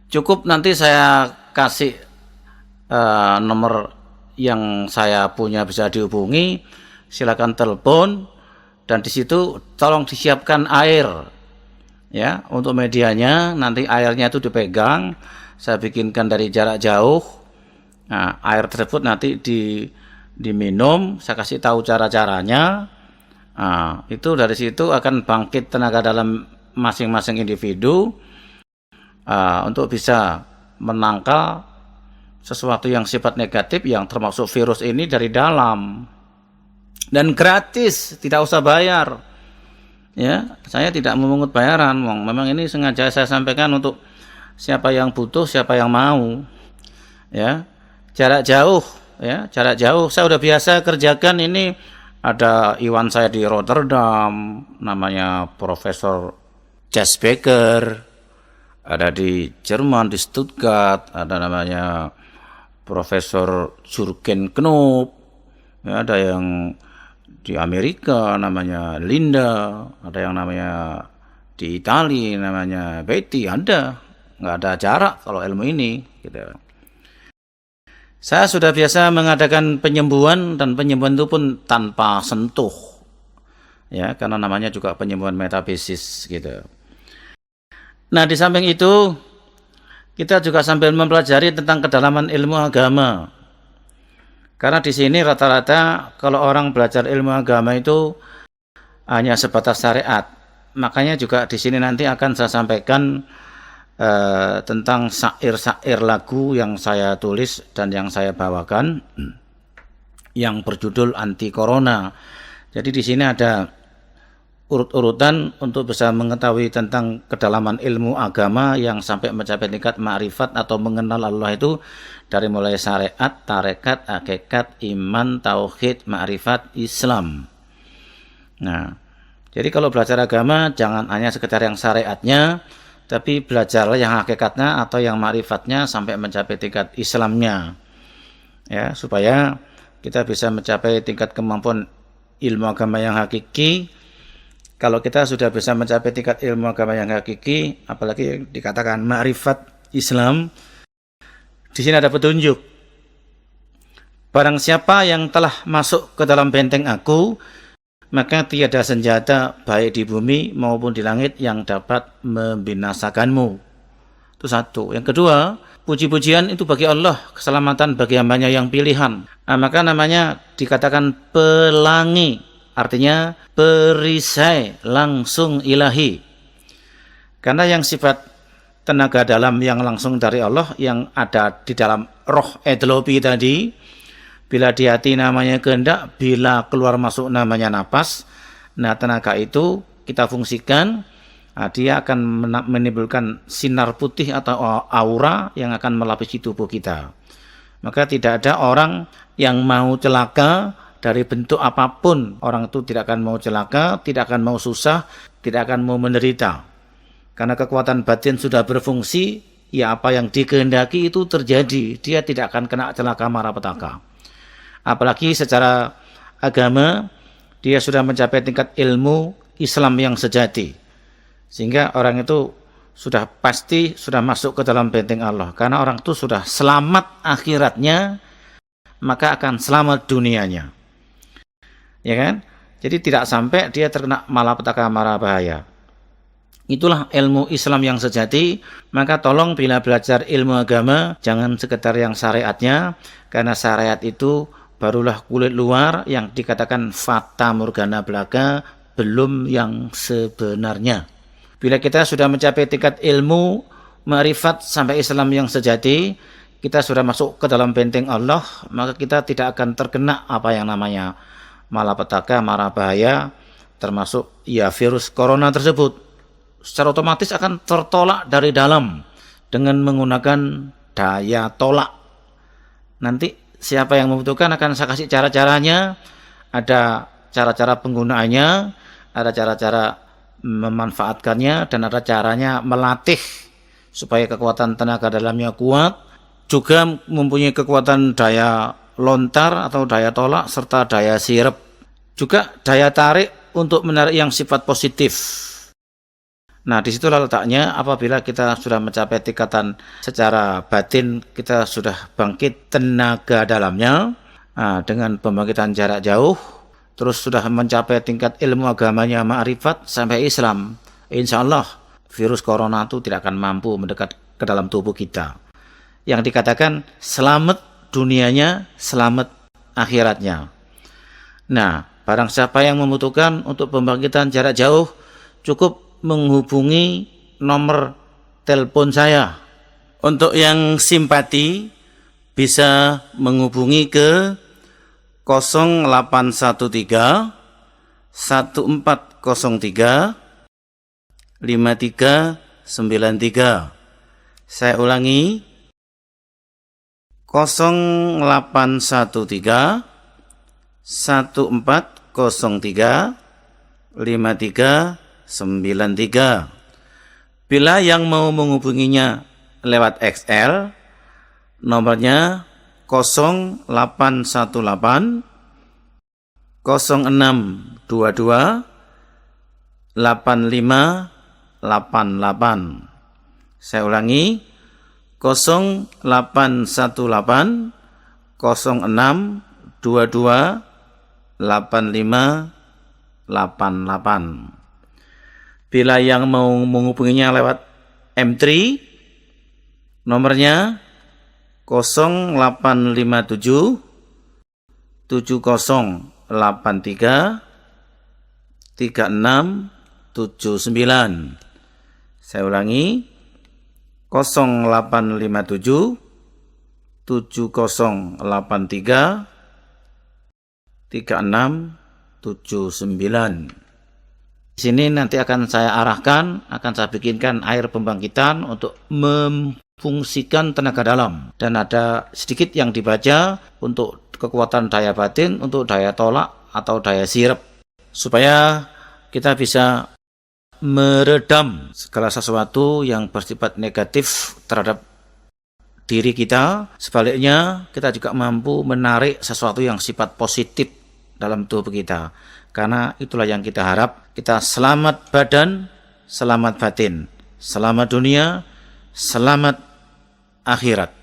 Cukup nanti saya kasih nomor yang saya punya, bisa dihubungi, silakan telepon, dan di situ tolong disiapkan air ya untuk medianya. Nanti airnya itu dipegang, saya bikinkan dari jarak jauh. Nah, air tersebut nanti diminum, saya kasih tahu cara-caranya. Nah, itu dari situ akan bangkit tenaga dalam masing-masing individu untuk bisa menangkal sesuatu yang sifat negatif yang termasuk virus ini dari dalam. Dan gratis, tidak usah bayar. Ya, saya tidak memungut bayaran, memang ini sengaja saya sampaikan untuk siapa yang butuh, siapa yang mau. Ya, jarak jauh, ya, jarak jauh saya udah biasa kerjakan ini. Ada Iwan saya di Rotterdam, namanya Profesor Jas Becker. Ada di Jerman, di Stuttgart, ada namanya Profesor Jurgen Knoop. Ya, ada yang di Amerika namanya Linda, ada yang namanya di Italia namanya Betty. Ada, nggak ada jarak kalau ilmu ini gitu. Saya sudah biasa mengadakan penyembuhan, dan penyembuhan itu pun tanpa sentuh ya, karena namanya juga penyembuhan metafisis gitu. Nah, di samping itu kita juga sambil mempelajari tentang kedalaman ilmu agama. Karena di sini rata-rata kalau orang belajar ilmu agama itu hanya sebatas syariat. Makanya juga di sini nanti akan saya sampaikan tentang syair-syair lagu yang saya tulis dan yang saya bawakan, yang berjudul Anti Corona. Jadi di sini ada urut-urutan untuk bisa mengetahui tentang kedalaman ilmu agama yang sampai mencapai tingkat ma'rifat atau mengenal Allah itu, dari mulai syariat, tarekat, hakikat, iman, tauhid, ma'rifat, Islam. Nah, jadi kalau belajar agama jangan hanya sekedar yang syariatnya, tapi belajarlah yang hakikatnya atau yang ma'rifatnya sampai mencapai tingkat Islamnya. Ya, supaya kita bisa mencapai tingkat kemampuan ilmu agama yang hakiki. Kalau kita sudah bisa mencapai tingkat ilmu agama yang hakiki, apalagi dikatakan ma'rifat Islam, di sini ada petunjuk. Barang siapa yang telah masuk ke dalam benteng aku, maka tiada senjata baik di bumi maupun di langit yang dapat membinasakanmu. Itu satu. Yang kedua, puji-pujian itu bagi Allah, keselamatan bagi hambanya yang pilihan. Nah, maka namanya dikatakan pelangi, artinya perisai langsung ilahi. Karena yang sifat tenaga dalam yang langsung dari Allah yang ada di dalam roh edlopi tadi, bila di hati namanya kehendak, bila keluar masuk namanya napas. Nah, tenaga itu kita fungsikan, dia akan menimbulkan sinar putih atau aura yang akan melapisi tubuh kita. Maka tidak ada orang yang mau celaka dari bentuk apapun. Orang itu tidak akan mau celaka, tidak akan mau susah, tidak akan mau menderita. Karena kekuatan batin sudah berfungsi, ya apa yang dikehendaki itu terjadi. Dia tidak akan kena celaka malapetaka. Apalagi secara agama, dia sudah mencapai tingkat ilmu Islam yang sejati. Sehingga orang itu sudah pasti sudah masuk ke dalam benteng Allah. Karena orang itu sudah selamat akhiratnya, maka akan selamat dunianya. Ya kan? Jadi tidak sampai dia terkena malapetaka mara bahaya. Itulah ilmu Islam yang sejati. Maka tolong bila belajar ilmu agama, jangan sekedar yang syariatnya, karena syariat itu barulah kulit luar yang dikatakan fata morgana belaka, belum yang sebenarnya. Bila kita sudah mencapai tingkat ilmu ma'rifat sampai Islam yang sejati, kita sudah masuk ke dalam benteng Allah, maka kita tidak akan terkena apa yang namanya malapetaka, mara bahaya, termasuk ya virus corona tersebut. Secara otomatis akan tertolak dari dalam dengan menggunakan daya tolak. Nanti siapa yang membutuhkan akan saya kasih cara-caranya, ada cara-cara penggunaannya, ada cara-cara memanfaatkannya, dan ada caranya melatih supaya kekuatan tenaga dalamnya kuat, juga mempunyai kekuatan daya lontar atau daya tolak, serta daya sirep, juga daya tarik untuk menarik yang sifat positif. Nah, disitulah letaknya apabila kita sudah mencapai tingkatan secara batin, kita sudah bangkit tenaga dalamnya, dengan pembangkitan jarak jauh, terus sudah mencapai tingkat ilmu agamanya ma'rifat sampai Islam. Insya Allah virus corona itu tidak akan mampu mendekat ke dalam tubuh kita. Yang dikatakan selamat dunianya, selamat akhiratnya. Nah, barang siapa yang membutuhkan untuk pembangkitan jarak jauh, cukup menghubungi nomor telepon saya. Untuk yang simpati bisa menghubungi ke 0813 1403 5393. Saya ulangi, 0813 1403 5393. Bila yang mau menghubunginya lewat XL, nomornya 0818 0622 8588. Saya ulangi, 0818 0622 8588. Bila yang mau menghubunginya lewat M3, nomornya 0857 7083 3679. Saya ulangi, 0857 7083 3679. Di sini nanti akan saya arahkan, akan saya bikinkan air pembangkitan untuk memfungsikan tenaga dalam. Dan ada sedikit yang dibaca untuk kekuatan daya batin, untuk daya tolak atau daya sirep. Supaya kita bisa meredam segala sesuatu yang bersifat negatif terhadap diri kita. Sebaliknya, kita juga mampu menarik sesuatu yang sifat positif dalam tubuh kita. Karena itulah yang kita harap, kita selamat badan, selamat batin, selamat dunia, selamat akhirat.